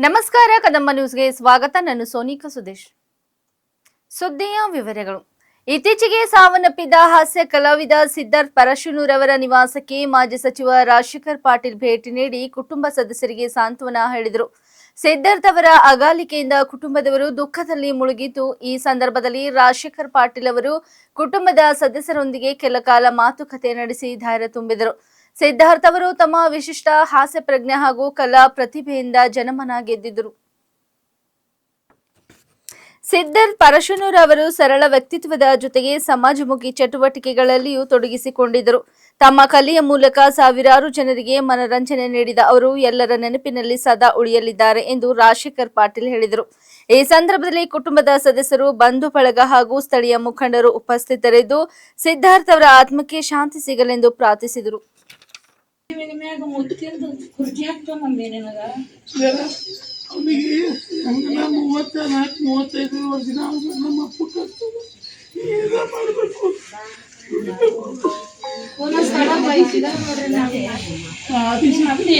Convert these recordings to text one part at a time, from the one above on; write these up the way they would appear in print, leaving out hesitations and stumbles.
ನಮಸ್ಕಾರ ಕದಂಬ ನ್ಯೂಸ್ಗೆ ಸ್ವಾಗತ. ನಾನು ಸೋನಿಕಾ ಸುದೇಶ್. ಸುದ್ದಿಯ ವಿವರಗಳು. ಇತ್ತೀಚೆಗೆ ಸಾವನ್ನಪ್ಪಿದ್ದ ಹಾಸ್ಯ ಕಲಾವಿದ ಸಿದ್ಧಾರ್ಥ್ ಪರಶುನೂರ್ ಅವರ ನಿವಾಸಕ್ಕೆ ಮಾಜಿ ಸಚಿವ ರಾಜಶೇಖರ್ ಪಾಟೀಲ್ ಭೇಟಿ ನೀಡಿ ಕುಟುಂಬ ಸದಸ್ಯರಿಗೆ ಸಾಂತ್ವನ ಹೇಳಿದರು. ಸಿದ್ಧಾರ್ಥ್ ಅವರ ಅಗಾಲಿಕೆಯಿಂದ ಕುಟುಂಬದವರು ದುಃಖದಲ್ಲಿ ಮುಳುಗಿದ್ದು, ಈ ಸಂದರ್ಭದಲ್ಲಿ ರಾಜಶೇಖರ್ ಪಾಟೀಲ್ ಅವರು ಕುಟುಂಬದ ಸದಸ್ಯರೊಂದಿಗೆ ಕೆಲಕಾಲ ಮಾತುಕತೆ ನಡೆಸಿ ಧೈರ್ಯ ತುಂಬಿದರು. ಸಿದ್ಧಾರ್ಥ್ ಅವರು ತಮ್ಮ ವಿಶಿಷ್ಟ ಹಾಸ್ಯ ಪ್ರಜ್ಞೆ ಹಾಗೂ ಕಲಾ ಪ್ರತಿಭೆಯಿಂದ ಜನಮನ ಗೆದ್ದಿದ್ದರು. ಸಿದ್ಧಾರ್ಥ್ ಪರಶುನೂರ್ ಅವರು ಸರಳ ವ್ಯಕ್ತಿತ್ವದ ಜೊತೆಗೆ ಸಮಾಜಮುಖಿ ಚಟುವಟಿಕೆಗಳಲ್ಲಿಯೂ ತೊಡಗಿಸಿಕೊಂಡಿದ್ದರು. ತಮ್ಮ ಕಲೆಯ ಮೂಲಕ ಸಾವಿರಾರು ಜನರಿಗೆ ಮನರಂಜನೆ ನೀಡಿದ ಅವರು ಎಲ್ಲರ ನೆನಪಿನಲ್ಲಿ ಸದಾ ಉಳಿಯಲಿದ್ದಾರೆ ಎಂದು ರಾಜಶೇಖರ್ ಪಾಟೀಲ್ ಹೇಳಿದರು. ಈ ಸಂದರ್ಭದಲ್ಲಿ ಕುಟುಂಬದ ಸದಸ್ಯರು, ಬಂಧು ಬಳಗ ಹಾಗೂ ಸ್ಥಳೀಯ ಮುಖಂಡರು ಉಪಸ್ಥಿತರಿದ್ದು ಸಿದ್ಧಾರ್ಥ್ ಅವರ ಆತ್ಮಕ್ಕೆ ಶಾಂತಿ ಸಿಗಲೆಂದು ಪ್ರಾರ್ಥಿಸಿದರು. ಅವನಿಗೆ 34-35 ವರ್ಷ ನಮ್ಮ ಅಪ್ಪ ಮಾಡಬೇಕು.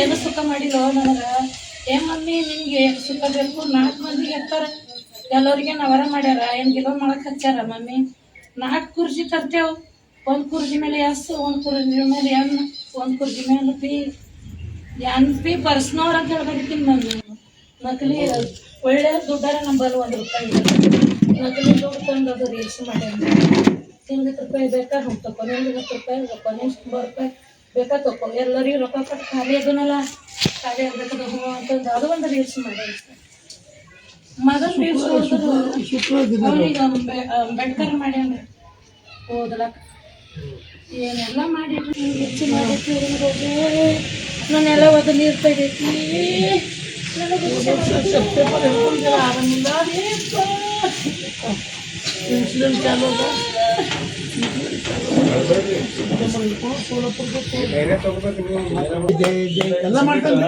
ಏನು ಸುಖ ಮಾಡಿಲ್ಲ ನನಗ. ಮಮ್ಮಿ ನಿಮ್ಗೆ ಸುಖ ಬೇಕು, 4 ಮಂದಿಗೆ ಎತ್ತಾರ, ಎಲ್ಲರಿಗೆ ನವರ ಮಾಡ್ಯಾರ, ಗಿಲೋ ಮಾಡಕ್ ಹಚ್ಚಾರ. ಮಮ್ಮಿ 4 ಕುರ್ಜಿ ತರ್ತೇವ್. 1 ಕುರ್ಜಿ ಮೇಲೆ ಎಸ್, 1 ಕುರ್ಜಿ ಮೇಲೆ ಎನ್, 1 ಕುರ್ಜಿ ಮೇಲೆ ಪಿ ಪರ್ಸ್ನವ್ರ ಅಂತ ಹೇಳ್ಬೇಕಿನ್. ಮಮ್ಮಿ ನಕಲಿ ಒಳ್ಳೆ ದುಡ್ಡಾರ ನಂಬಲ್ 1 ರೂಪಾಯಿ ನಕಲಿ ದುಡ್ಡು ತಂದು ಅದು ರೀಲ್ಸ್ ಮಾಡ್ಯಾರ. 50 ರೂಪಾಯಿ ಬೇಕಾ ಹಂಗೆ ತಕೊ, 50 ರೂಪಾಯಿ ತಕೊ, 100 ರೂಪಾಯಿ ಬೇಕಾ ತಕೊ, ಎಲ್ಲರಿಗೂ ರೊಕ್ಕ ಕೊಟ್ಟು ಖಾಲಿ ಅದನ್ನಲ್ಲ, ಖಾಲಿ ಆಗ್ಬೇಕದು ಹ್ಞೂ ಅಂತಂದು ಅದು ಒಂದು ರೀಲ್ಸ್ ಮಾಡ್ಯಾರ. ಮಗನ ರೀಲ್ಸ್ ಅವ್ರಿಗೆ ಅಂಬೇಡ್ಕರ್ ಮಾಡ್ಯಾನ ಓದಲಕ್ಕ. ಏನೆಲ್ಲ ಮಾಡಿಟ್ರಿ, ಹೆಚ್ಚು ಮಾಡಿಟ್ರಿ. ನಾನೆಲ್ಲ ಒಂದು ನೀರು ತೆಗೈತಿ. ಆರಾಮಿಲ್ಲ, ಇನ್ಸೂರೆನ್ಸ್ ಚಾಲು ಅದ. ಎಲ್ಲ ಮಾಡ್ತಾನೆ.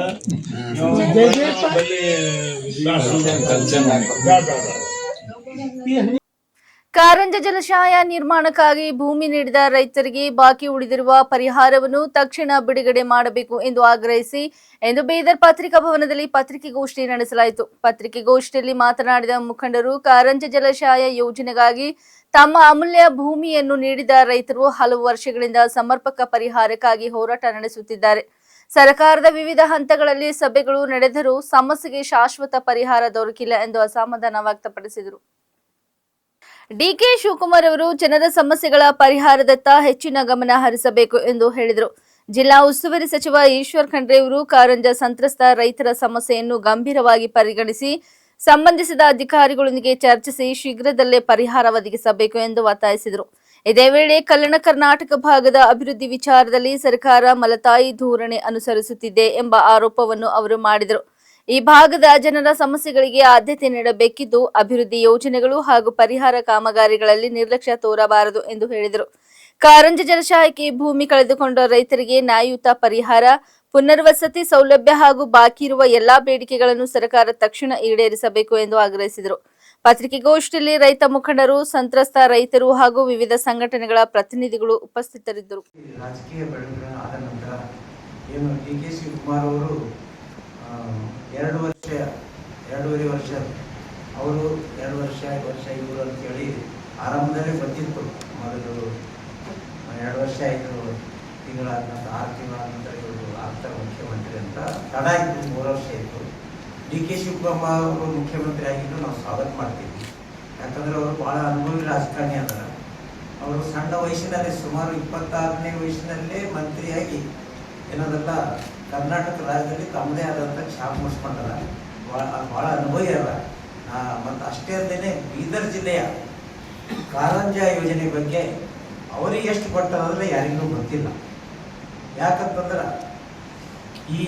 ಕಾರಂಜ ಜಲಾಶಯ ನಿರ್ಮಾಣಕ್ಕಾಗಿ ಭೂಮಿ ನೀಡಿದ ರೈತರಿಗೆ ಬಾಕಿ ಉಳಿದಿರುವ ಪರಿಹಾರವನ್ನು ತಕ್ಷಣ ಬಿಡುಗಡೆ ಮಾಡಬೇಕು ಎಂದು ಆಗ್ರಹಿಸಿ ಇಂದು ಬೀದರ್ ಪತ್ರಿಕಾ ಭವನದಲ್ಲಿ ಪತ್ರಿಕೆಗೋಷ್ಠಿ ನಡೆಸಲಾಯಿತು. ಪತ್ರಿಕೆಗೋಷ್ಠಿಯಲ್ಲಿ ಮಾತನಾಡಿದ ಮುಖಂಡರು, ಕಾರಂಜ ಜಲಾಶಯ ಯೋಜನೆಗಾಗಿ ತಮ್ಮ ಅಮೂಲ್ಯ ಭೂಮಿಯನ್ನು ನೀಡಿದ ರೈತರು ಹಲವು ವರ್ಷಗಳಿಂದ ಸಮರ್ಪಕ ಪರಿಹಾರಕ್ಕಾಗಿ ಹೋರಾಟ ನಡೆಸುತ್ತಿದ್ದಾರೆ. ಸರ್ಕಾರದ ವಿವಿಧ ಹಂತಗಳಲ್ಲಿ ಸಭೆಗಳು ನಡೆದರೂ ಸಮಸ್ಯೆಗೆ ಶಾಶ್ವತ ಪರಿಹಾರ ದೊರಕಿಲ್ಲ ಎಂದು ಅಸಮಾಧಾನ ವ್ಯಕ್ತಪಡಿಸಿದರು. ಡಿಕೆ ಶಿವಕುಮಾರ್ ಅವರು ಜನರ ಸಮಸ್ಯೆಗಳ ಪರಿಹಾರದತ್ತ ಹೆಚ್ಚಿನ ಗಮನ ಹರಿಸಬೇಕು ಎಂದು ಹೇಳಿದರು. ಜಿಲ್ಲಾ ಉಸ್ತುವಾರಿ ಸಚಿವ ಈಶ್ವರ್ ಖಂಡ್ರೆ ಅವರು ಕಾರಂಜ ಸಂತ್ರಸ್ತ ರೈತರ ಸಮಸ್ಯೆಯನ್ನು ಗಂಭೀರವಾಗಿ ಪರಿಗಣಿಸಿ ಸಂಬಂಧಿಸಿದ ಅಧಿಕಾರಿಗಳೊಂದಿಗೆ ಚರ್ಚಿಸಿ ಶೀಘ್ರದಲ್ಲೇ ಪರಿಹಾರ ಒದಗಿಸಬೇಕು ಎಂದು ಒತ್ತಾಯಿಸಿದರು. ಇದೇ ವೇಳೆ ಕಲ್ಯಾಣ ಕರ್ನಾಟಕ ಭಾಗದ ಅಭಿವೃದ್ಧಿ ವಿಚಾರದಲ್ಲಿ ಸರ್ಕಾರ ಮಲತಾಯಿ ಧೋರಣೆ ಅನುಸರಿಸುತ್ತಿದೆ ಎಂಬ ಆರೋಪವನ್ನು ಅವರು ಮಾಡಿದರು. ಈ ಭಾಗದ ಜನರ ಸಮಸ್ಯೆಗಳಿಗೆ ಆದ್ಯತೆ ನೀಡಬೇಕಿದ್ದು, ಅಭಿವೃದ್ಧಿ ಯೋಜನೆಗಳು ಹಾಗೂ ಪರಿಹಾರ ಕಾಮಗಾರಿಗಳಲ್ಲಿ ನಿರ್ಲಕ್ಷ್ಯ ತೋರಬಾರದು ಎಂದು ಹೇಳಿದರು. ಕಾರಂಜ ಜಲಾಶಯಕ್ಕೆ ಭೂಮಿ ಕಳೆದುಕೊಂಡ ರೈತರಿಗೆ ನ್ಯಾಯಯುತ ಪರಿಹಾರ, ಪುನರ್ವಸತಿ ಸೌಲಭ್ಯ ಹಾಗೂ ಬಾಕಿ ಇರುವ ಎಲ್ಲಾ ಬೇಡಿಕೆಗಳನ್ನು ಸರ್ಕಾರ ತಕ್ಷಣ ಈಡೇರಿಸಬೇಕು ಎಂದು ಆಗ್ರಹಿಸಿದರು. ಪತ್ರಿಕೆಗೋಷ್ಠಿಯಲ್ಲಿ ರೈತ ಮುಖಂಡರು, ಸಂತ್ರಸ್ತ ರೈತರು ಹಾಗೂ ವಿವಿಧ ಸಂಘಟನೆಗಳ ಪ್ರತಿನಿಧಿಗಳು ಉಪಸ್ಥಿತರಿದ್ದರು. ರಾಜಕೀಯ ಬೆಳವಣಿಗೆ ಆದ ನಂತರ ಏನು ಡಿಕೆ ಶಿವಕುಮಾರ್ ಅವರು 2.5 ವರ್ಷ ಅವರು 2 ವರ್ಷ ಇವರು ಅಂತೇಳಿ ಆರಂಭದಲ್ಲೇ ಬಂದಿತ್ತು. ಮೊದಲು 2 ವರ್ಷ 5 ತಿಂಗಳಾದ ನಂತರ 6 ತಿಂಗಳಾದ ನಂತರ ಇವರು ಆಗ್ತಾರೆ ಮುಖ್ಯಮಂತ್ರಿ ಅಂತ ತಡ ಆಯಿತು. 3 ವರ್ಷ ಆಯಿತು. ಡಿಕೆ ಶಿವಕುಮಾರ್ ಅವರು ಮುಖ್ಯಮಂತ್ರಿ ಆಗಿದ್ದು ನಾವು ಸ್ವಾಗತ ಮಾಡ್ತೀವಿ. ಯಾಕಂದರೆ ಅವರು ಭಾಳ ಅನುಭವಿ ರಾಜಕಾರಣಿ ಅದಾರ. ಅವರು ಸಣ್ಣ ವಯಸ್ಸಿನಲ್ಲಿ ಸುಮಾರು 26ನೇ ವಯಸ್ಸಿನಲ್ಲೇ ಮಂತ್ರಿಯಾಗಿ ಏನದಲ್ಲ ಕರ್ನಾಟಕ ರಾಜ್ಯದಲ್ಲಿ ತಮ್ಮದೇ ಆದಂಥ ಛಾಪ್ ಮೂಡಿಸ್ಕೊಂಡಾರ. ಭಾಳ ಅನುಭವಿ ಅಲ್ಲ. ಮತ್ತು ಅಷ್ಟೇ ಅಲ್ಲದೆ ಬೀದರ್ ಜಿಲ್ಲೆಯ ಕಾರಂಜ ಯೋಜನೆ ಬಗ್ಗೆ ಅವರಿಗೆ ಎಷ್ಟು ಕೊಟ್ಟದಂದ್ರೆ ಯಾರಿಗೂ ಗೊತ್ತಿಲ್ಲ. ಯಾಕಂತಂದ್ರೆ ಈ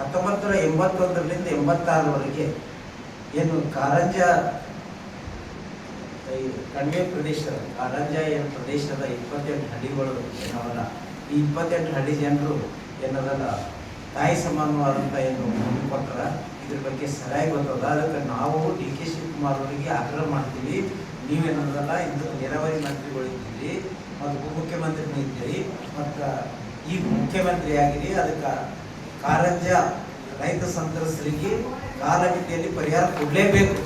1981ರಿಂದ 86ರವರೆಗೆ ಏನು ಕಾರಂಜ ಕಣಿವೆ ಪ್ರದೇಶದ ಕಾರಂಜ ಏನು ಪ್ರದೇಶದ 28 ಹಳ್ಳಿಗಳು ಏನವಲ್ಲ, ಈ 28 ಹಳ್ಳಿ ಜನರು ಏನದಲ್ಲ ತಾಯಿ ಸಮಾನವಾದಂಥ ಏನು ಭೂಮಿ ಕೊಟ್ಟರ. ಇದ್ರ ಬಗ್ಗೆ ಸರಿಯಾಗಿ ಗೊತ್ತದ. ಅದಕ್ಕೆ ನಾವು ಡಿ ಕೆ ಶಿವಕುಮಾರ್ ಅವರಿಗೆ ಆಗ್ರಹ ಮಾಡ್ತೀವಿ, ನೀವೇನದಲ್ಲ ಇಂದು ನೀರಾವರಿ ಮಂತ್ರಿಗಳಿದ್ದೀರಿ ಮತ್ತು ಉಪಮುಖ್ಯಮಂತ್ರಿನೂ ಇದ್ದೀರಿ ಮತ್ತು ಈಗ ಮುಖ್ಯಮಂತ್ರಿ ಆಗಿರಿ. ಅದಕ್ಕೆ ಕಾರಂಜ ರೈತ ಸಂತ್ರಸ್ತರಿಗೆ ಕಾಲಮಿತಿಯಲ್ಲಿ ಪರಿಹಾರ ಕೊಡಲೇಬೇಕು.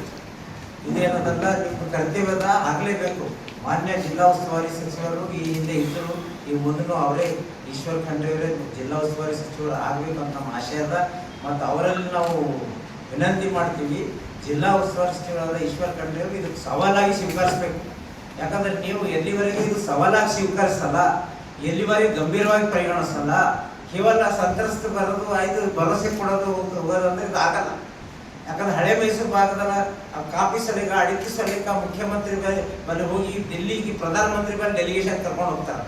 ಇದೇನದಲ್ಲ, ನಿಮ್ಮ ಕರ್ತವ್ಯದ ಆಗಲೇಬೇಕು. ಮಾನ್ಯ ಜಿಲ್ಲಾ ಉಸ್ತುವಾರಿ ಸಚಿವರು ಈ ಹಿಂದೆ ಇದ್ದರು, ಈ ಮೊದಲು ಅವರೇ ಈಶ್ವರ್ ಖಂಡ್ರೆ ಅವರೇ ಜಿಲ್ಲಾ ಉಸ್ತುವಾರಿ ಸಚಿವರು ಆಗಬೇಕಂತ ನಮ್ಮ ಆಶಯ ಅದ. ಮತ್ತು ಅವರಲ್ಲಿ ನಾವು ವಿನಂತಿ ಮಾಡ್ತೀವಿ, ಜಿಲ್ಲಾ ಉಸ್ತುವಾರಿ ಸಚಿವರಾದ ಈಶ್ವರ್ ಖಂಡ್ರೆ ಅವರು ಇದಕ್ಕೆ ಸವಾಲಾಗಿ ಸ್ವೀಕರಿಸಬೇಕು. ಯಾಕಂದ್ರೆ ನೀವು ಎಲ್ಲಿವರೆಗೆ ಇದು ಸವಾಲಾಗಿ ಸ್ವೀಕರಿಸಲ್ಲ, ಎಲ್ಲಿವರೆಗೆ ಗಂಭೀರವಾಗಿ ಪರಿಗಣಿಸಲ್ಲ, ಕೇವಲ ಸಂತ್ರಸ್ತ ಬರೋದು ಆಯ್ತು ಭರವಸೆ ಕೊಡೋದು ಹೋಗೋದು ಅಂದ್ರೆ ಇದು ಆಗಲ್ಲ. ಯಾಕಂದ್ರೆ ಹಳೆ ಮೈಸೂರು ಭಾಗದಲ್ಲ ಕಾಫಿ ಸಲಿಕ ಅಡಿಕೆ ಸಲಿಕ ಮುಖ್ಯಮಂತ್ರಿ ಬಳಿ ಹೋಗಿ ದಿಲ್ಲಿಗೆ ಪ್ರಧಾನಮಂತ್ರಿ ಬಳಿ ಡೆಲಿಗೇಷನ್ ಕರ್ಕೊಂಡು ಹೋಗ್ತಾರೆ.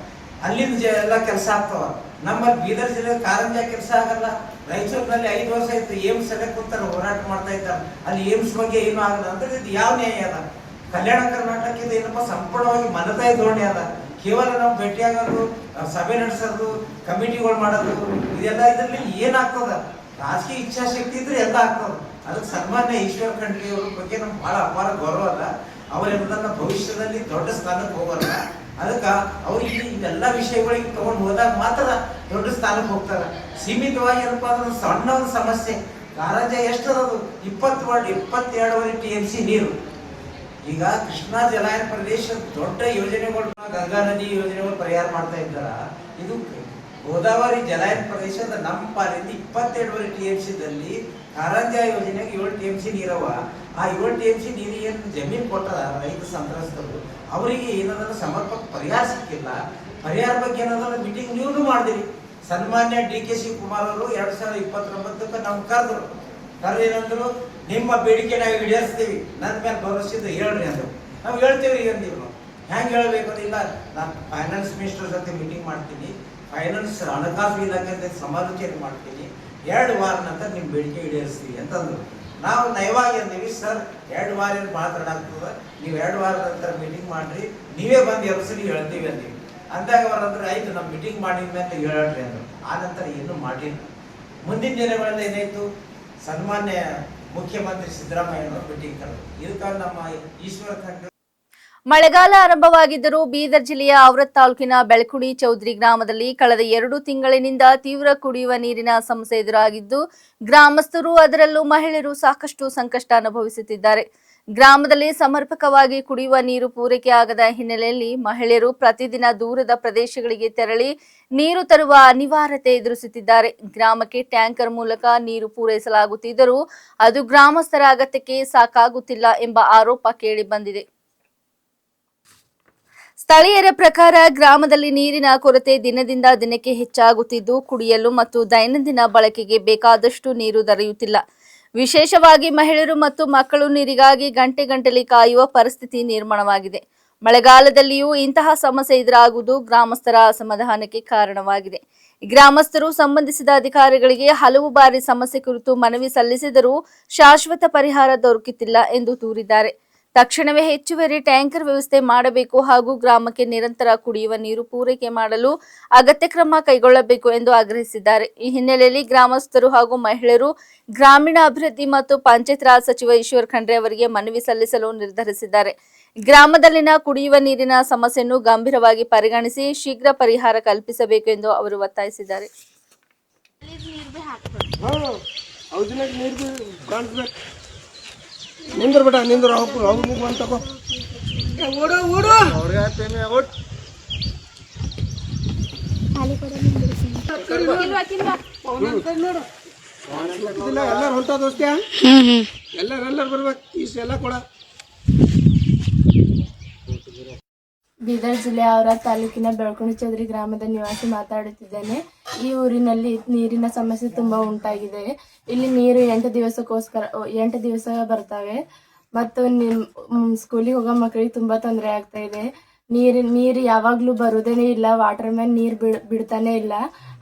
ಅಲ್ಲಿಂದ ಎಲ್ಲ ಕೆಲಸ ಆಗ್ತಾವ. ನಮ್ಮ ಬೀದರ್ ಜಿಲ್ಲೆ ಕಾರಂಜ ಕೆಲಸ ಆಗಲ್ಲ. ರಾಯಚೂರಿನಲ್ಲಿ 5 ವರ್ಷ ಆಯ್ತು ಏಮ್ಸ್ ಅಲ್ಲೇ ಕೂತಾರೆ, ಹೋರಾಟ ಮಾಡ್ತಾ ಇದ್ದಾರೆ. ಅಲ್ಲಿ ಏಮ್ಸ್ ಬಗ್ಗೆ ಏನು ಆಗಲ್ಲ ಅಂದ್ರೆ ಇದು ಯಾವ ನ್ಯಾಯ ಅದ? ಕಲ್ಯಾಣ ಕರ್ನಾಟಕದ ಏನಪ್ಪ ಸಂಪೂರ್ಣವಾಗಿ ಮನದಾಯ ಧೋರಣೆ ಅದ. ಕೇವಲ ನಾವು ಭೇಟಿಯಾಗೋದು, ಸಭೆ ನಡೆಸೋದು, ಕಮಿಟಿಗಳು ಮಾಡೋದು, ಇದೆಲ್ಲ ಇದರಲ್ಲಿ ಏನಾಗ್ತದ? ರಾಜಕೀಯ ಇಚ್ಛಾಶಕ್ತಿ ಇದ್ರೆ ಎಲ್ಲ ಆಗ್ತದೆ. ಅದಕ್ಕೆ ಸನ್ಮಾನ್ಯ ಈಶ್ವರ್ ಖಂಡ್ರೆ ಅವ್ರ ಬಗ್ಗೆ ನಮ್ಗೆ ಬಹಳ ಅಪಾರ ಗೌರವ ಅದ. ಅವರೆಲ್ಲ ಭವಿಷ್ಯದಲ್ಲಿ ದೊಡ್ಡ ಸ್ಥಾನಕ್ಕೆ ಹೋಗಲ್ಲ. ಅದಕ್ಕೆ ಅವ್ರಿಗೆ ಇವೆಲ್ಲ ವಿಷಯಗಳಿಗೆ ತಗೊಂಡು ಹೋದಾಗ ಮಾತ್ರ ದೊಡ್ಡ ಸ್ಥಾನಕ್ಕೆ ಹೋಗ್ತಾರೆ. ಸೀಮಿತವಾಗಿ ಏನಪ್ಪಾ ಅಂದ್ರೆ ಸಣ್ಣ ಒಂದು ಸಮಸ್ಯೆ, ಕಾರಂಜ ಎಷ್ಟದದು 22 TMC ನೀರು. ಈಗ ಕೃಷ್ಣಾ ಜಲಾನಯನ ಪ್ರದೇಶ ದೊಡ್ಡ ಯೋಜನೆಗಳು, ಗಂಗಾ ನದಿ ಯೋಜನೆಗಳು ಪರಿಹಾರ ಮಾಡ್ತಾ ಇದ್ದಾರ. ಇದು ಗೋದಾವರಿ ಜಲಾನಯನ ಪ್ರದೇಶದ ನಮ್ಮ ಪಾಲಿಂದ 22 TMCದಲ್ಲಿ ಕಾರಂಜ ಯೋಜನೆಗೆ 7 TMC ನೀರವ. ಆ 7 TMC ನೀರು ಏನು ಜಮೀನು ಕೊಟ್ಟದ ರೈತ ಸಂತ್ರಸ್ತರು, ಅವರಿಗೆ ಏನದ ಸಮರ್ಪಕ ಪರಿಹಾರ ಸಿಕ್ಕಿಲ್ಲ. ಪರಿಹಾರ ಬಗ್ಗೆ ಏನದ ಮೀಟಿಂಗ್ ನೀವು ಮಾಡಿದಿರಿ. ಸನ್ಮಾನ್ಯ DK ಶಿವಕುಮಾರ್ ಅವರು 2029 ನಾವು ಕರೆದ್ರು ಏನಂದ್ರು, ನಿಮ್ಮ ಬೇಡಿಕೆ ನಾವು ಈಡೇರಿಸ್ತೀವಿ, ನನ್ನ ಮೇಲೆ ಭರವಸೆಯಿಂದ ಹೇಳ್ರಿ ಅಂದ್ರು. ನಾವು ಹೇಳ್ತೇವೆ ಅಂದೀವಿ. ನಾವು ಹೆಂಗೆ ಹೇಳ್ಬೇಕಂದಿಲ್ಲ, ನಾನು ಫೈನಾನ್ಸ್ ಮಿನಿಸ್ಟರ್ ಜೊತೆ ಮೀಟಿಂಗ್ ಮಾಡ್ತೀನಿ, ಫೈನಾನ್ಸ್ ಹಣಕಾಸು ಇಲಾಖೆ ಸಮಾಲೋಚನೆ ಮಾಡ್ತೀನಿ, 2 ವಾರ ನಂತರ ನಿಮ್ಮ ಬೇಡಿಕೆ ಈಡೇರಿಸ್ತೀವಿ ಅಂತಂದ್ರು. ನಾವು ನಯವಾಗಿ ಅಂದೀವಿ, ಸರ್ 2 ವಾರ ಮಾತಾಡಾಗ್ತದ, ನೀವು 2 ವಾರದ ನಂತರ ಮೀಟಿಂಗ್ ಮಾಡ್ರಿ, ನೀವೇ ಬಂದು ಎಬ್ಸಲಿ ಹೇಳ್ತೀವಿ ಅಂದೀವಿ. ಅಂದಾಗ ಅವರಂದ್ರೆ ಆಯ್ತು ನಮ್ಮ ಮೀಟಿಂಗ್ ಮಾಡಿದ ಮೇಲೆ ಹೇಳ್ರಿ ಅಂದರು. ಆ ನಂತರ ಏನು ಮಾಡಿಲ್ಲ. ಮುಂದಿನ ದಿನಗಳಲ್ಲಿ ಏನಾಯ್ತು, ಸನ್ಮಾನ್ಯ ಮುಖ್ಯಮಂತ್ರಿ ಸಿದ್ದರಾಮಯ್ಯ ಮೀಟಿಂಗ್ ಕರೆದು ಇದಕ್ಕಾಗಿ ನಮ್ಮ ಈಶ್ವರ ಖಂಡ್ರೆ. ಮಳೆಗಾಲ ಆರಂಭವಾಗಿದ್ದರೂ ಬೀದರ್ ಜಿಲ್ಲೆಯ ಔರತ್ ತಾಲೂಕಿನ ಬೆಳಕುಡಿ ಚೌಧರಿ ಗ್ರಾಮದಲ್ಲಿ ಕಳೆದ 2 ತಿಂಗಳಿನಿಂದ ತೀವ್ರ ಕುಡಿಯುವ ನೀರಿನ ಸಮಸ್ಯೆ ಎದುರಾಗಿದ್ದು, ಗ್ರಾಮಸ್ಥರು ಅದರಲ್ಲೂ ಮಹಿಳೆಯರು ಸಾಕಷ್ಟು ಸಂಕಷ್ಟ ಅನುಭವಿಸುತ್ತಿದ್ದಾರೆ. ಗ್ರಾಮದಲ್ಲಿ ಸಮರ್ಪಕವಾಗಿ ಕುಡಿಯುವ ನೀರು ಪೂರೈಕೆ ಆಗದ ಹಿನ್ನೆಲೆಯಲ್ಲಿ ಮಹಿಳೆಯರು ಪ್ರತಿದಿನ ದೂರದ ಪ್ರದೇಶಗಳಿಗೆ ತೆರಳಿ ನೀರು ತರುವ ಅನಿವಾರ್ಯತೆ ಎದುರಿಸುತ್ತಿದ್ದಾರೆ. ಗ್ರಾಮಕ್ಕೆ ಟ್ಯಾಂಕರ್ ಮೂಲಕ ನೀರು ಪೂರೈಸಲಾಗುತ್ತಿದ್ದರೂ ಅದು ಗ್ರಾಮಸ್ಥರ ಅಗತ್ಯಕ್ಕೆ ಸಾಕಾಗುತ್ತಿಲ್ಲ ಎಂಬ ಆರೋಪ ಕೇಳಿ ಬಂದಿದೆ. ಸ್ಥಳೀಯರ ಪ್ರಕಾರ ಗ್ರಾಮದಲ್ಲಿ ನೀರಿನ ಕೊರತೆ ದಿನದಿಂದ ದಿನಕ್ಕೆ ಹೆಚ್ಚಾಗುತ್ತಿದ್ದು, ಕುಡಿಯಲು ಮತ್ತು ದೈನಂದಿನ ಬಳಕೆಗೆ ಬೇಕಾದಷ್ಟು ನೀರು ದೊರೆಯುತ್ತಿಲ್ಲ. ವಿಶೇಷವಾಗಿ ಮಹಿಳೆಯರು ಮತ್ತು ಮಕ್ಕಳು ನೀರಿಗಾಗಿ ಗಂಟೆಗಟ್ಟಲೆ ಕಾಯುವ ಪರಿಸ್ಥಿತಿ ನಿರ್ಮಾಣವಾಗಿದೆ. ಮಳೆಗಾಲದಲ್ಲಿಯೂ ಇಂತಹ ಸಮಸ್ಯೆ ಎದುರಾಗುವುದು ಗ್ರಾಮಸ್ಥರ ಅಸಮಾಧಾನಕ್ಕೆ ಕಾರಣವಾಗಿದೆ. ಗ್ರಾಮಸ್ಥರು ಸಂಬಂಧಿಸಿದ ಅಧಿಕಾರಿಗಳಿಗೆ ಹಲವು ಬಾರಿ ಸಮಸ್ಯೆ ಕುರಿತು ಮನವಿ ಸಲ್ಲಿಸಿದರೂ ಶಾಶ್ವತ ಪರಿಹಾರ ದೊರಕುತ್ತಿಲ್ಲ ಎಂದು ದೂರಿದ್ದಾರೆ. ತಕ್ಷಣವೇ ಹೆಚ್ಚುವರಿ ಟ್ಯಾಂಕರ್ ವ್ಯವಸ್ಥೆ ಮಾಡಬೇಕು ಹಾಗೂ ಗ್ರಾಮಕ್ಕೆ ನಿರಂತರ ಕುಡಿಯುವ ನೀರು ಪೂರೈಕೆ ಮಾಡಲು ಅಗತ್ಯ ಕ್ರಮ ಕೈಗೊಳ್ಳಬೇಕು ಎಂದು ಆಗ್ರಹಿಸಿದ್ದಾರೆ. ಈ ಹಿನ್ನೆಲೆಯಲ್ಲಿ ಗ್ರಾಮಸ್ಥರು ಹಾಗೂ ಮಹಿಳೆಯರು ಗ್ರಾಮೀಣ ಅಭಿವೃದ್ಧಿ ಮತ್ತು ಪಂಚಾಯತ್ ರಾಜ್ ಸಚಿವ ಈಶ್ವರ್ ಖಂಡ್ರೆ ಅವರಿಗೆ ಮನವಿ ಸಲ್ಲಿಸಲು ನಿರ್ಧರಿಸಿದ್ದಾರೆ. ಗ್ರಾಮದಲ್ಲಿನ ಕುಡಿಯುವ ನೀರಿನ ಸಮಸ್ಯೆಯನ್ನು ಗಂಭೀರವಾಗಿ ಪರಿಗಣಿಸಿ ಶೀಘ್ರ ಪರಿಹಾರ ಕಲ್ಪಿಸಬೇಕು ಎಂದು ಅವರು ಒತ್ತಾಯಿಸಿದ್ದಾರೆ. ನಿಂದ್ರ ಬೇಟ ನಿಂದ್ರ ಅವ್ರು ಮುಗಿವಂತ ಓಡೋ ಓಡೋ ಅವ್ರಿಗೆ ಎಲ್ಲಾರು ಹೊಂಟ ದೋಸ್ತ್ಯಾ ಎಲ್ಲರೂ ಬರ್ಬೇಕು. ಇಷ್ಟೆಲ್ಲ ಕೊಡ. ಬೀದರ್ ಜಿಲ್ಲೆಯ ಔರತ್ ತಾಲೂಕಿನ ಬೆಳಕುಣಿ ಚೌಧರಿ ಗ್ರಾಮದ ನಿವಾಸಿ ಮಾತಾಡುತ್ತಿದ್ದೇನೆ. ಈ ಊರಿನಲ್ಲಿ ನೀರಿನ ಸಮಸ್ಯೆ ತುಂಬಾ ಉಂಟಾಗಿದೆ. ಇಲ್ಲಿ ನೀರು 8 ದಿವಸ ಬರ್ತವೆ ಮತ್ತು ಸ್ಕೂಲಿಗೆ ಹೋಗೋ ಮಕ್ಕಳಿಗೆ ತುಂಬಾ ತೊಂದರೆ ಆಗ್ತಾ ಇದೆ. ನೀರು ಯಾವಾಗ್ಲೂ ಬರುವುದೇನೆ ಇಲ್ಲ, ವಾಟರ್ ಮ್ಯಾನ್ ನೀರು ಬಿಡ್ತಾನೆ ಇಲ್ಲ.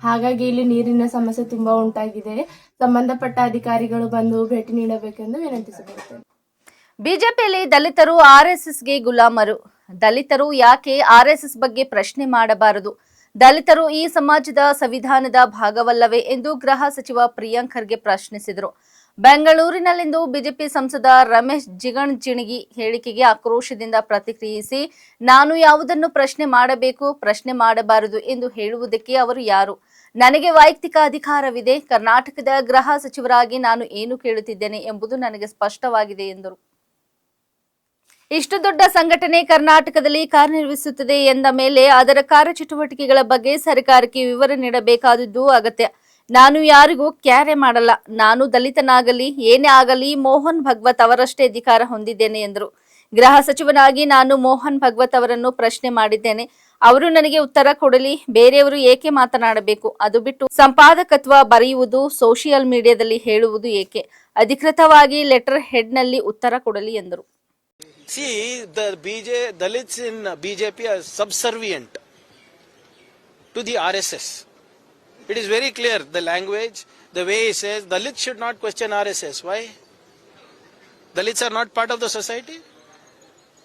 ಹಾಗಾಗಿ ಇಲ್ಲಿ ನೀರಿನ ಸಮಸ್ಯೆ ತುಂಬಾ ಉಂಟಾಗಿದೆ. ಸಂಬಂಧಪಟ್ಟ ಅಧಿಕಾರಿಗಳು ಬಂದು ಭೇಟಿ ನೀಡಬೇಕೆಂದು ವಿನಂತಿಸಬಹುದು. ಬಿಜೆಪಿಯಲ್ಲಿ ದಲಿತರು ಆರ್ಎಸ್ಎಸ್ಗೆ ಗುಲಾಮರು. ದಲಿತರು ಯಾಕೆ ಆರ್ಎಸ್ಎಸ್ ಬಗ್ಗೆ ಪ್ರಶ್ನೆ ಮಾಡಬಾರದು? ದಲಿತರು ಈ ಸಮಾಜದ ಸಂವಿಧಾನದ ಭಾಗವಲ್ಲವೇ ಎಂದು ಗೃಹ ಸಚಿವ ಪ್ರಿಯಾಂಕ್ ಖರ್ಗೆ ಪ್ರಶ್ನಿಸಿದರು. ಬೆಂಗಳೂರಿನಲ್ಲಿಂದು ಬಿಜೆಪಿ ಸಂಸದ ರಮೇಶ್ ಜಿಗಣಜಿಣಗಿ ಹೇಳಿಕೆಗೆ ಆಕ್ರೋಶದಿಂದ ಪ್ರತಿಕ್ರಿಯಿಸಿ, ನಾನು ಯಾವುದನ್ನು ಪ್ರಶ್ನೆ ಮಾಡಬೇಕು, ಪ್ರಶ್ನೆ ಮಾಡಬಾರದು ಎಂದು ಹೇಳುವುದಕ್ಕೆ ಅವರು ಯಾರು? ನನಗೆ ವೈಯಕ್ತಿಕ ಅಧಿಕಾರವಿದೆ. ಕರ್ನಾಟಕದ ಗೃಹ ಸಚಿವರಾಗಿ ನಾನು ಏನು ಕೇಳುತ್ತಿದ್ದೇನೆ ಎಂಬುದು ನನಗೆ ಸ್ಪಷ್ಟವಾಗಿದೆ ಎಂದರು. ಇಷ್ಟು ದೊಡ್ಡ ಸಂಘಟನೆ ಕರ್ನಾಟಕದಲ್ಲಿ ಕಾರ್ಯನಿರ್ವಹಿಸುತ್ತದೆ ಎಂದ ಮೇಲೆ ಅದರ ಕಾರ್ಯಚಟುವಟಿಕೆಗಳ ಬಗ್ಗೆ ಸರ್ಕಾರಕ್ಕೆ ವಿವರ ನೀಡಬೇಕಾದದ್ದು ಅಗತ್ಯ. ನಾನು ಯಾರಿಗೂ ಕ್ಯಾರೆ ಮಾಡಲ್ಲ. ನಾನು ದಲಿತನಾಗಲಿ ಏನೇ ಆಗಲಿ ಮೋಹನ್ ಭಗವತ್ ಅವರಷ್ಟೇ ಅಧಿಕಾರ ಹೊಂದಿದ್ದೇನೆ ಎಂದರು. ಗೃಹ ಸಚಿವನಾಗಿ ನಾನು ಮೋಹನ್ ಭಗವತ್ ಅವರನ್ನು ಪ್ರಶ್ನೆ ಮಾಡಿದ್ದೇನೆ. ಅವರು ನನಗೆ ಉತ್ತರ ಕೊಡಲಿ. ಬೇರೆಯವರು ಏಕೆ ಮಾತನಾಡಬೇಕು? ಅದು ಬಿಟ್ಟು ಸಂಪಾದಕತ್ವ ಬರೆಯುವುದು, ಸೋಷಿಯಲ್ ಮೀಡಿಯಾದಲ್ಲಿ ಹೇಳುವುದು ಏಕೆ? ಅಧಿಕೃತವಾಗಿ ಲೆಟರ್ ಹೆಡ್ನಲ್ಲಿ ಉತ್ತರ ಕೊಡಲಿ ಎಂದರು. See, the Dalits in BJP are subservient to the RSS. It is very clear, the language, the way he says, Dalits should not question RSS. Why? Dalits are not part of the society.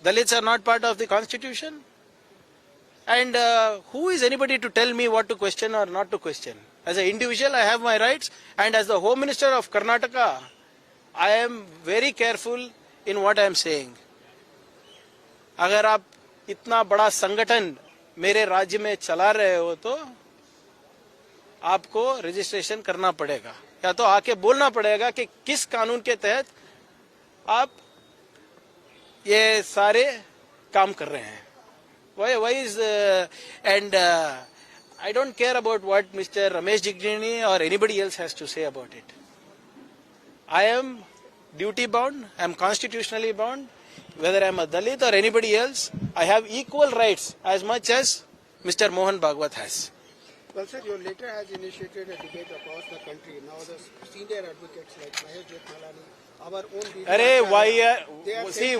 Dalits are not part of the constitution. And who is anybody to tell me what to question or not to question? As an individual, I have my rights. And as the Home Minister of Karnataka, I am very careful in what I am saying. अगर आप इतना बड़ा संगठन मेरे राज्य में चला रहे हो तो आपको रजिस्ट्रेशन करना पड़ेगा, या तो आके बोलना पड़ेगा कि किस कानून के तहत आप ये सारे काम कर रहे हैं. Why is and I don't care about what Mr. Ramesh Jignani or anybody else has to say about it. I am duty bound, I am constitutionally bound. Whether I am a Dalit or anybody else, I have equal rights as much as Mr. Mohan Bhagwat has. Well, sir, your letter has initiated a debate across the country. Now the senior advocates like Mahesh Jethmalani, our own leader... Arey,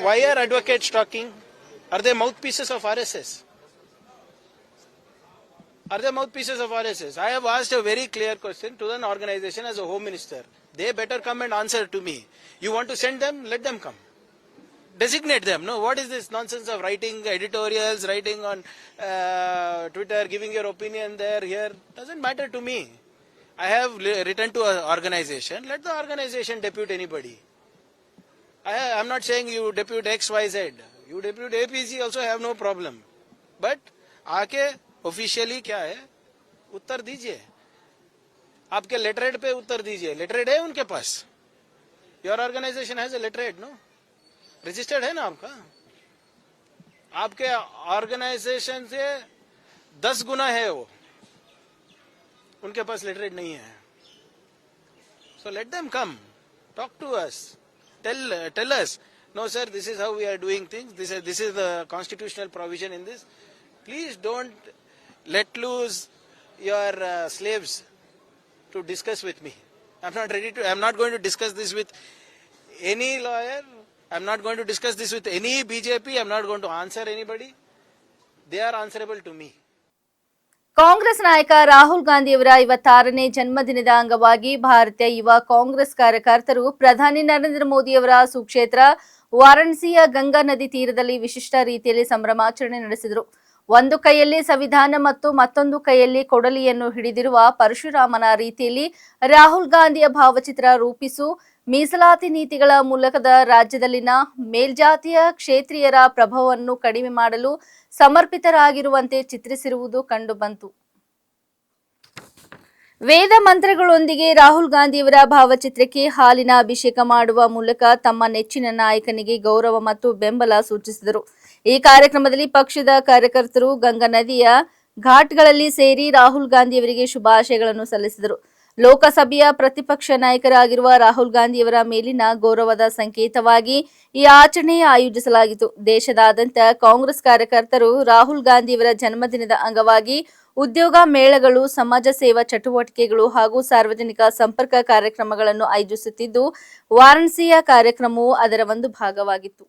why are advocates talking? Are they mouthpieces of RSS? Are they mouthpieces of RSS? I have asked a very clear question to an organization as a Home Minister. They better come and answer to me. You want to send them? Let them come. Designate them. No, what is this nonsense of writing editorials, writing on Twitter, giving your opinion there, here? Doesn't matter to me. I have written to an organization. Let the organization depute anybody. I am not saying you depute X, Y, Z. You depute APC also, have no problem. But आके officially क्या है? उत्तर दीजिए. आपके letterhead पे उत्तर दीजिए. letterhead है उनके पास. Your organization has a letterhead, no? Registered है ना आपका? आपके ऑर्गेनाइजेशन से 10 गुना है वो, उनके पास लेटरहेड नहीं है. So let them come, talk to us, tell us, no sir, this is how we are doing things, this is the constitutional provision in this. Please don't let loose your slaves to discuss with me. I'm not going to discuss this with any lawyer. I'm not going to discuss this with any BJP. I'm not going to answer anybody. They are answerable to me. Congress ನಾಯಕ ರಾಹುಲ್ ಗಾಂಧಿಯವರ 56ನೇ ಜನ್ಮದಿನದ ಅಂಗವಾಗಿ ಭಾರತೀಯ ಯುವ ಕಾಂಗ್ರೆಸ್ ಕಾರ್ಯಕರ್ತರು ಪ್ರಧಾನಿ ನರೇಂದ್ರ ಮೋದಿಯವರ ಸುಕ್ಷೇತ್ರ ವಾರಾಣಸಿಯ ಗಂಗಾ ನದಿ ತೀರದಲ್ಲಿ ವಿಶಿಷ್ಟ ರೀತಿಯಲ್ಲಿ ಸಂಭ್ರಮಾಚರಣೆ ನಡೆಸಿದರು. ಒಂದು ಕೈಯಲ್ಲಿ ಸಂವಿಧಾನ ಮತ್ತು ಮತ್ತೊಂದು ಕೈಯಲ್ಲಿ ಕೊಡಲಿಯನ್ನು ಹಿಡಿದಿರುವ ಪರಶುರಾಮನ ರೀತಿಯಲ್ಲಿ ರಾಹುಲ್ ಗಾಂಧಿಯ ಭಾವಚಿತ್ರ ರೂಪಿಸು, ಮೀಸಲಾತಿ ನೀತಿಗಳ ಮೂಲಕದ ರಾಜ್ಯದಲ್ಲಿನ ಮೇಲ್ಜಾತಿಯ ಕ್ಷೇತ್ರೀಯರ ಪ್ರಭಾವವನ್ನು ಕಡಿಮೆ ಮಾಡಲು ಸಮರ್ಪಿತರಾಗಿರುವಂತೆ ಚಿತ್ರಿಸಿರುವುದು ಕಂಡುಬಂತು. ವೇದ ಮಂತ್ರಗಳೊಂದಿಗೆ ರಾಹುಲ್ ಗಾಂಧಿಯವರ ಭಾವಚಿತ್ರಕ್ಕೆ ಹಾಲಿನ ಅಭಿಷೇಕ ಮಾಡುವ ಮೂಲಕ ತಮ್ಮ ನೆಚ್ಚಿನ ನಾಯಕನಿಗೆ ಗೌರವ ಮತ್ತು ಬೆಂಬಲ ಸೂಚಿಸಿದರು. ಈ ಕಾರ್ಯಕ್ರಮದಲ್ಲಿ ಪಕ್ಷದ ಕಾರ್ಯಕರ್ತರು ಗಂಗಾ ನದಿಯ ಘಾಟ್ಗಳಲ್ಲಿ ಸೇರಿ ರಾಹುಲ್ ಗಾಂಧಿಯವರಿಗೆ ಶುಭಾಶಯಗಳನ್ನು ಸಲ್ಲಿಸಿದರು. ಲೋಕಸಭೆಯ ಪ್ರತಿಪಕ್ಷ ನಾಯಕರಾಗಿರುವ ರಾಹುಲ್ ಗಾಂಧಿಯವರ ಮೇಲಿನ ಗೌರವದ ಸಂಕೇತವಾಗಿ ಈ ಆಚರಣೆ ಆಯೋಜಿಸಲಾಗಿತ್ತು. ದೇಶದಾದ್ಯಂತ ಕಾಂಗ್ರೆಸ್ ಕಾರ್ಯಕರ್ತರು ರಾಹುಲ್ ಗಾಂಧಿಯವರ ಜನ್ಮದಿನದ ಅಂಗವಾಗಿ ಉದ್ಯೋಗ ಮೇಳಗಳು, ಸಮಾಜ ಸೇವಾ ಚಟುವಟಿಕೆಗಳು ಹಾಗೂ ಸಾರ್ವಜನಿಕ ಸಂಪರ್ಕ ಕಾರ್ಯಕ್ರಮಗಳನ್ನು ಆಯೋಜಿಸುತ್ತಿದ್ದು, ವಾರಾಣಸಿಯ ಕಾರ್ಯಕ್ರಮವು ಅದರ ಒಂದು ಭಾಗವಾಗಿತ್ತು.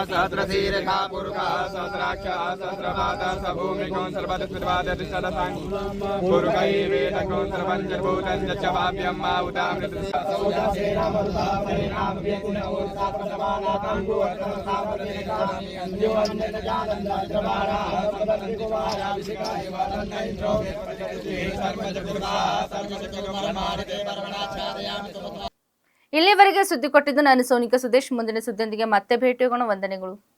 सहस्रशीर्षा पुरुषः सहस्राक्षः सहस्रपादः सभूमिको सर्वदस्मिवादतिष्ठदसां पुरुषैवेदको सर्वञ्जर्भूतं च भाव्यं मा ಇಲ್ಲಿವರೆಗೆ ಸುದ್ದಿ ಕೊಟ್ಟಿದ್ದು ನಾನು ಸೋನಿಕಾ ಸುದೇಶ್. ಮುಂದಿನ ಸುದ್ದಿಯೊಂದಿಗೆ ಮತ್ತೆ ಭೇಟಿಯಾಗೋಣ. ವಂದನೆಗಳು.